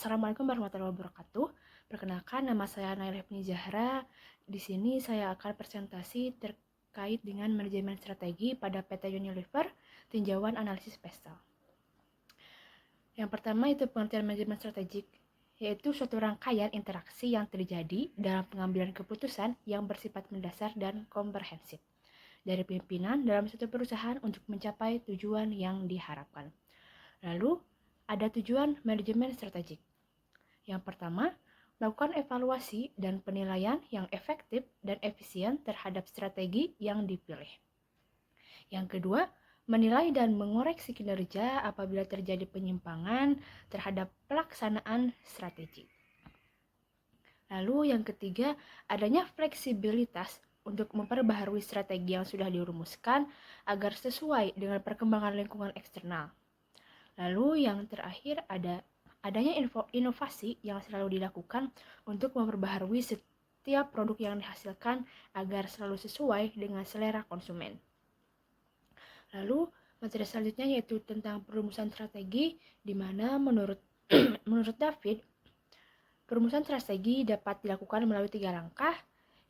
Assalamualaikum warahmatullahi wabarakatuh. Perkenalkan, nama saya Naila Hifni Zahra. Di sini saya akan presentasi terkait dengan manajemen strategi pada PT Unilever, tinjauan analisis PESTEL. Yang pertama itu pengertian manajemen strategik, yaitu suatu rangkaian interaksi yang terjadi dalam pengambilan keputusan yang bersifat mendasar dan komprehensif dari pimpinan dalam suatu perusahaan untuk mencapai tujuan yang diharapkan. Lalu, ada tujuan manajemen strategik. Yang pertama, melakukan evaluasi dan penilaian yang efektif dan efisien terhadap strategi yang dipilih. Yang kedua, menilai dan mengoreksi kinerja apabila terjadi penyimpangan terhadap pelaksanaan strategi. Lalu yang ketiga, adanya fleksibilitas untuk memperbaharui strategi yang sudah dirumuskan agar sesuai dengan perkembangan lingkungan eksternal. Lalu yang terakhir adanya inovasi yang selalu dilakukan untuk memperbaharui setiap produk yang dihasilkan agar selalu sesuai dengan selera konsumen. Lalu materi selanjutnya yaitu tentang perumusan strategi, di mana menurut David, perumusan strategi dapat dilakukan melalui 3 langkah.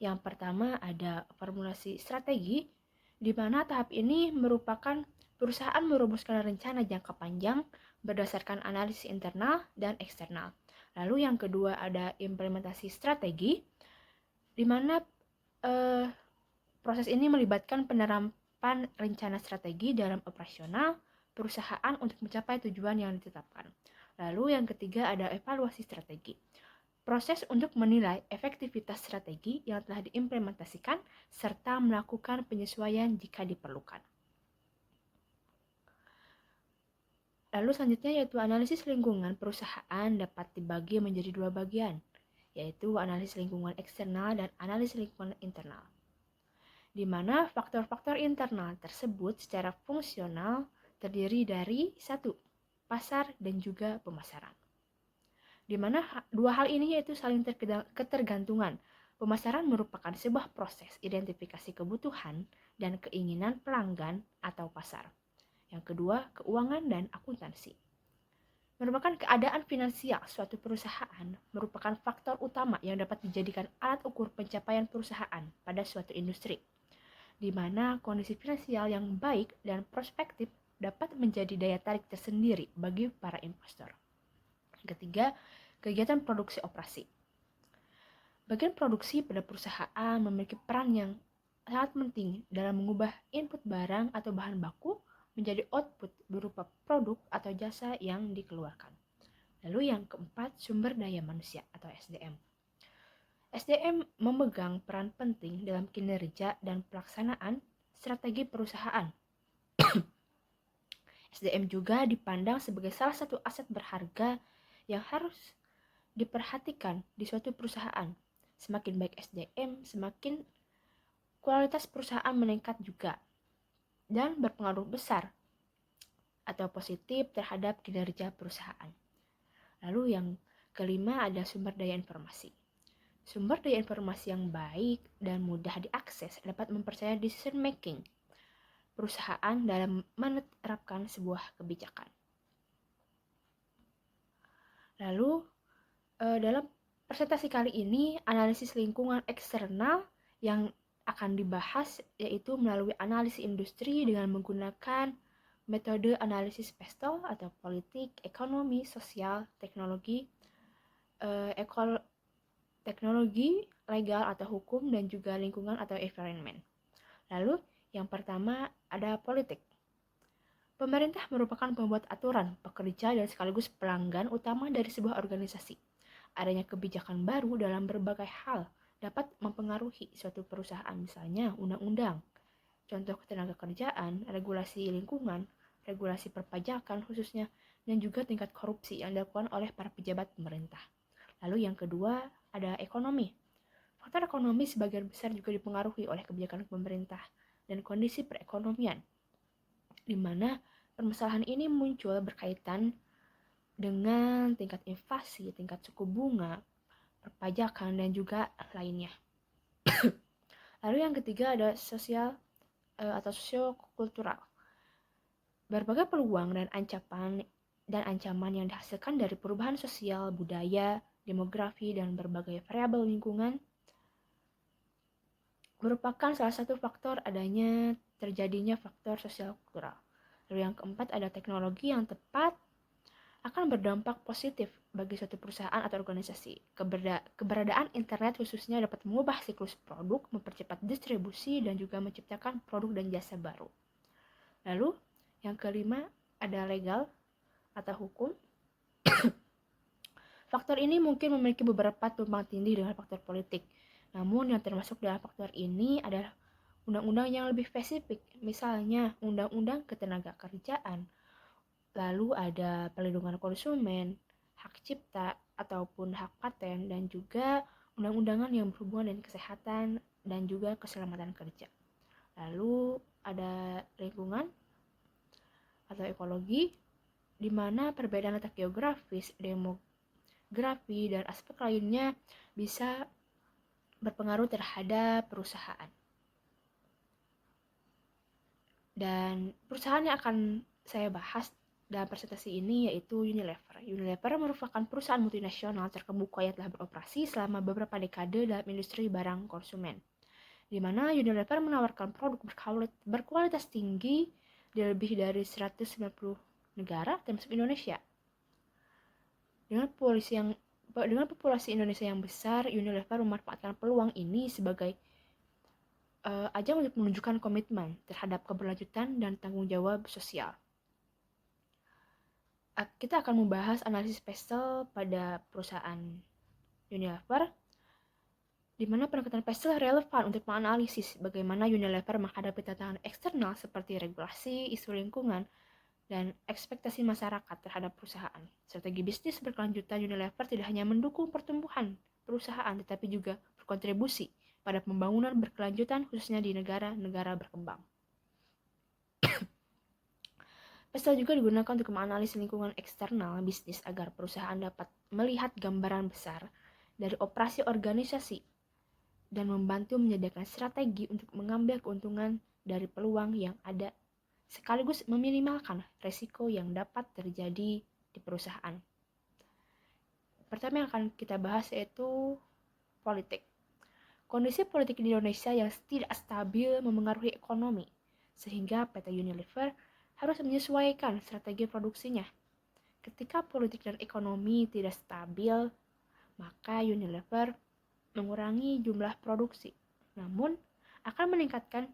Yang pertama ada formulasi strategi, di mana tahap ini merupakan perusahaan merumuskan rencana jangka panjang berdasarkan analisis internal dan eksternal. Lalu yang kedua ada implementasi strategi, di mana proses ini melibatkan penerapan rencana strategi dalam operasional perusahaan untuk mencapai tujuan yang ditetapkan. Lalu yang ketiga ada evaluasi strategi. Proses untuk menilai efektivitas strategi yang telah diimplementasikan serta melakukan penyesuaian jika diperlukan. Lalu selanjutnya yaitu analisis lingkungan perusahaan dapat dibagi menjadi 2 bagian, yaitu analisis lingkungan eksternal dan analisis lingkungan internal. Di mana faktor-faktor internal tersebut secara fungsional terdiri dari 1. Pasar dan juga pemasaran. Di mana dua hal ini yaitu saling ketergantungan. Pemasaran merupakan sebuah proses identifikasi kebutuhan dan keinginan pelanggan atau pasar. Yang kedua, keuangan dan akuntansi. Merupakan keadaan finansial suatu perusahaan merupakan faktor utama yang dapat dijadikan alat ukur pencapaian perusahaan pada suatu industri, di mana kondisi finansial yang baik dan prospektif dapat menjadi daya tarik tersendiri bagi para investor. Yang ketiga, kegiatan produksi operasi. Bagian produksi pada perusahaan memiliki peran yang sangat penting dalam mengubah input barang atau bahan baku menjadi output berupa produk atau jasa yang dikeluarkan. Lalu yang keempat, sumber daya manusia atau SDM. SDM memegang peran penting dalam kinerja dan pelaksanaan strategi perusahaan. SDM juga dipandang sebagai salah satu aset berharga yang harus diperhatikan di suatu perusahaan. Semakin baik SDM, semakin kualitas perusahaan meningkat juga dan berpengaruh besar atau positif terhadap kinerja perusahaan. Lalu yang kelima ada sumber daya informasi. Sumber daya informasi yang baik dan mudah diakses dapat mempercayai decision making perusahaan dalam menerapkan sebuah kebijakan. Lalu dalam presentasi kali ini analisis lingkungan eksternal yang akan dibahas yaitu melalui analisis industri dengan menggunakan metode analisis PESTEL atau politik, ekonomi, sosial, teknologi, legal atau hukum, dan juga lingkungan atau environment. Lalu yang pertama ada politik. Pemerintah merupakan pembuat aturan, pekerja, dan sekaligus pelanggan utama dari sebuah organisasi. Adanya kebijakan baru dalam berbagai hal dapat mempengaruhi suatu perusahaan, misalnya undang-undang, contoh ketenaga kerjaan, regulasi lingkungan, regulasi perpajakan khususnya, dan juga tingkat korupsi yang dilakukan oleh para pejabat pemerintah. Lalu yang kedua ada ekonomi. Faktor ekonomi sebagian besar juga dipengaruhi oleh kebijakan pemerintah dan kondisi perekonomian, di mana permasalahan ini muncul berkaitan dengan tingkat inflasi, tingkat suku bunga, perpajakan, dan juga lainnya. Lalu yang ketiga ada sosial atau sosiokultural. Berbagai peluang dan ancaman dan ancaman yang dihasilkan dari perubahan sosial, budaya, demografi, dan berbagai variabel lingkungan merupakan salah satu faktor adanya terjadinya faktor sosial kultural. Lalu yang keempat ada teknologi yang tepat akan berdampak positif bagi suatu perusahaan atau organisasi. Keberadaan internet khususnya dapat mengubah siklus produk, mempercepat distribusi, dan juga menciptakan produk dan jasa baru. Lalu, yang kelima ada legal atau hukum. Faktor ini mungkin memiliki beberapa tumpang tindih dengan faktor politik. Namun yang termasuk dalam faktor ini adalah undang-undang yang lebih spesifik, misalnya undang-undang ketenagakerjaan. Lalu ada perlindungan konsumen, hak cipta ataupun hak paten, dan juga undang-undangan yang berhubungan dengan kesehatan dan juga keselamatan kerja. Lalu ada lingkungan atau ekologi, di mana perbedaan letak geografis, demografi, dan aspek lainnya bisa berpengaruh terhadap perusahaan. Dan perusahaan yang akan saya bahas dalam presentasi ini yaitu Unilever. Unilever merupakan perusahaan multinasional terkemuka yang telah beroperasi selama beberapa dekade dalam industri barang konsumen, di mana Unilever menawarkan produk berkualitas tinggi di lebih dari 190 negara termasuk Indonesia. Dengan populasi Indonesia yang besar, Unilever memanfaatkan peluang ini sebagai ajang untuk menunjukkan komitmen terhadap keberlanjutan dan tanggung jawab sosial. Kita akan membahas analisis PESTEL pada perusahaan Unilever, di mana pendekatan PESTEL relevan untuk menganalisis bagaimana Unilever menghadapi tantangan eksternal seperti regulasi, isu lingkungan, dan ekspektasi masyarakat terhadap perusahaan. Strategi bisnis berkelanjutan Unilever tidak hanya mendukung pertumbuhan perusahaan, tetapi juga berkontribusi pada pembangunan berkelanjutan khususnya di negara-negara berkembang. PESTEL juga digunakan untuk menganalisis lingkungan eksternal bisnis agar perusahaan dapat melihat gambaran besar dari operasi organisasi dan membantu menyediakan strategi untuk mengambil keuntungan dari peluang yang ada sekaligus meminimalkan risiko yang dapat terjadi di perusahaan. Pertama yang akan kita bahas yaitu politik. Kondisi politik di Indonesia yang tidak stabil memengaruhi ekonomi, sehingga PT Unilever harus menyesuaikan strategi produksinya. Ketika politik dan ekonomi tidak stabil, maka Unilever mengurangi jumlah produksi, namun akan meningkatkan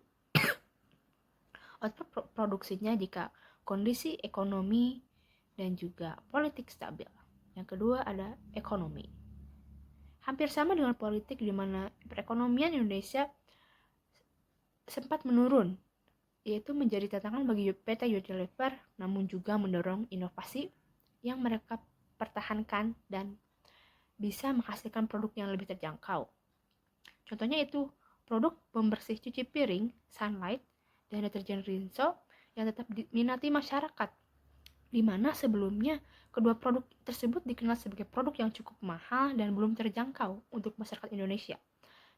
output produksinya jika kondisi ekonomi dan juga politik stabil. Yang kedua ada ekonomi. Hampir sama dengan politik di mana perekonomian Indonesia sempat menurun, yaitu menjadi tantangan bagi PT Unilever, namun juga mendorong inovasi yang mereka pertahankan dan bisa menghasilkan produk yang lebih terjangkau. Contohnya itu produk pembersih cuci piring, Sunlight, dan deterjen Rinso yang tetap diminati masyarakat, di mana sebelumnya kedua produk tersebut dikenal sebagai produk yang cukup mahal dan belum terjangkau untuk masyarakat Indonesia.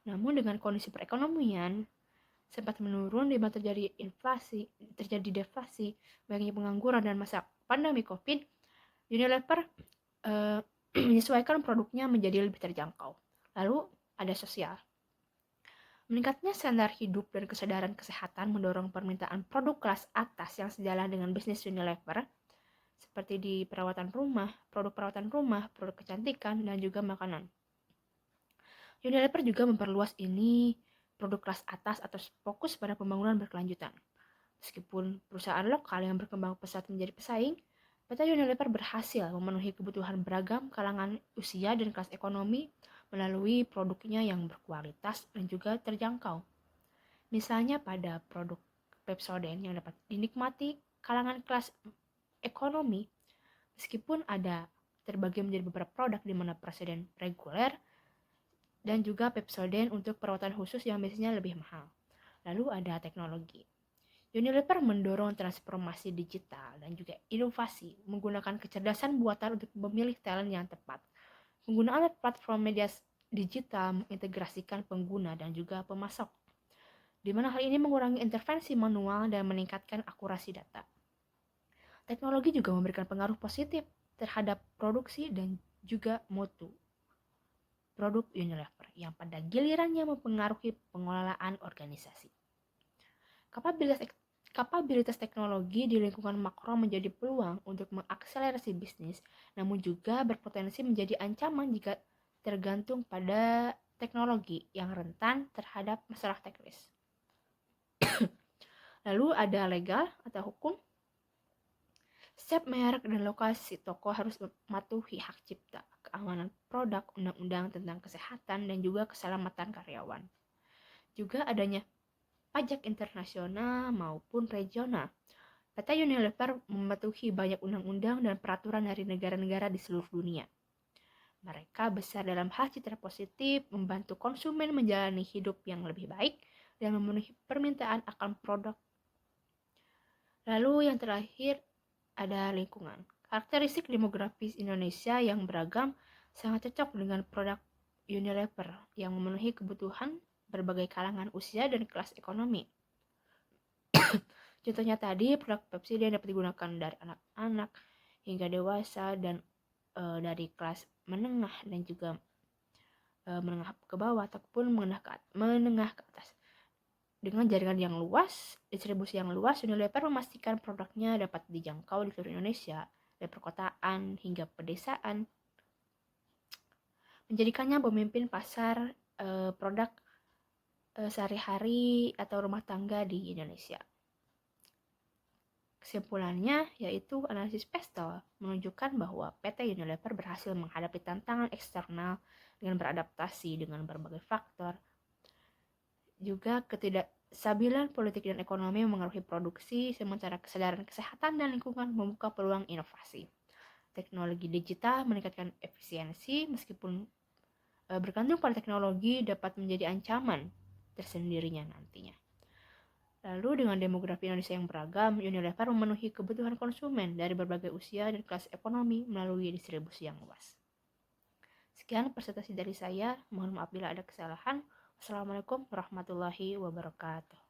Namun dengan kondisi perekonomian sempat menurun di mana terjadi deflasi, banyaknya pengangguran dan masa pandemi COVID, Unilever menyesuaikan produknya menjadi lebih terjangkau. Lalu ada sosial. Meningkatnya standar hidup dan kesadaran kesehatan mendorong permintaan produk kelas atas yang sejalan dengan bisnis Unilever, seperti di produk perawatan rumah, produk kecantikan, dan juga makanan. Unilever juga memperluas ini produk kelas atas atau fokus pada pembangunan berkelanjutan. Meskipun perusahaan lokal yang berkembang pesat menjadi pesaing, PT Unilever berhasil memenuhi kebutuhan beragam kalangan usia dan kelas ekonomi melalui produknya yang berkualitas dan juga terjangkau. Misalnya pada produk Pepsodent yang dapat dinikmati kalangan kelas ekonomi, meskipun ada terbagi menjadi beberapa produk di mana Pepsodent reguler dan juga Pepsodent untuk perawatan khusus yang biasanya lebih mahal. Lalu ada teknologi. Unilever mendorong transformasi digital dan juga inovasi menggunakan kecerdasan buatan untuk memilih talent yang tepat. Penggunaan platform media digital mengintegrasikan pengguna dan juga pemasok, di mana hal ini mengurangi intervensi manual dan meningkatkan akurasi data. Teknologi juga memberikan pengaruh positif terhadap produksi dan juga mutu produk Unilever yang pada gilirannya mempengaruhi pengelolaan organisasi. Kapabilitas teknologi di lingkungan makro menjadi peluang untuk mengakselerasi bisnis, namun juga berpotensi menjadi ancaman jika tergantung pada teknologi yang rentan terhadap masalah teknis. Lalu ada legal atau hukum. Setiap merek dan lokasi toko harus mematuhi hak cipta, keamanan produk, undang-undang tentang kesehatan, dan juga keselamatan karyawan. Juga adanya pajak internasional maupun regional. PT Unilever mematuhi banyak undang-undang dan peraturan dari negara-negara di seluruh dunia. Mereka besar dalam hal citra positif, membantu konsumen menjalani hidup yang lebih baik, dan memenuhi permintaan akan produk. Lalu yang terakhir ada lingkungan. Karakteristik demografis Indonesia yang beragam sangat cocok dengan produk Unilever yang memenuhi kebutuhan berbagai kalangan usia dan kelas ekonomi. Contohnya tadi, produk Pepsi yang dapat digunakan dari anak-anak hingga dewasa dan dari kelas menengah dan juga menengah ke bawah ataupun menengah ke atas. Dengan jaringan yang luas, distribusi yang luas, Unilever memastikan produknya dapat dijangkau di seluruh Indonesia, dari perkotaan hingga pedesaan, menjadikannya pemimpin pasar produk sehari-hari atau rumah tangga di Indonesia. Kesimpulannya yaitu analisis Pestel menunjukkan bahwa PT Unilever berhasil menghadapi tantangan eksternal dengan beradaptasi dengan berbagai faktor. Juga ketidakstabilan politik dan ekonomi mempengaruhi produksi, sementara kesadaran kesehatan dan lingkungan membuka peluang inovasi. Teknologi digital meningkatkan efisiensi, meskipun bergantung pada teknologi dapat menjadi ancaman tersendirinya nantinya. Lalu dengan demografi Indonesia yang beragam, Unilever memenuhi kebutuhan konsumen dari berbagai usia dan kelas ekonomi melalui distribusi yang luas. Sekian presentasi dari saya, mohon maaf bila ada kesalahan. Wassalamualaikum warahmatullahi wabarakatuh.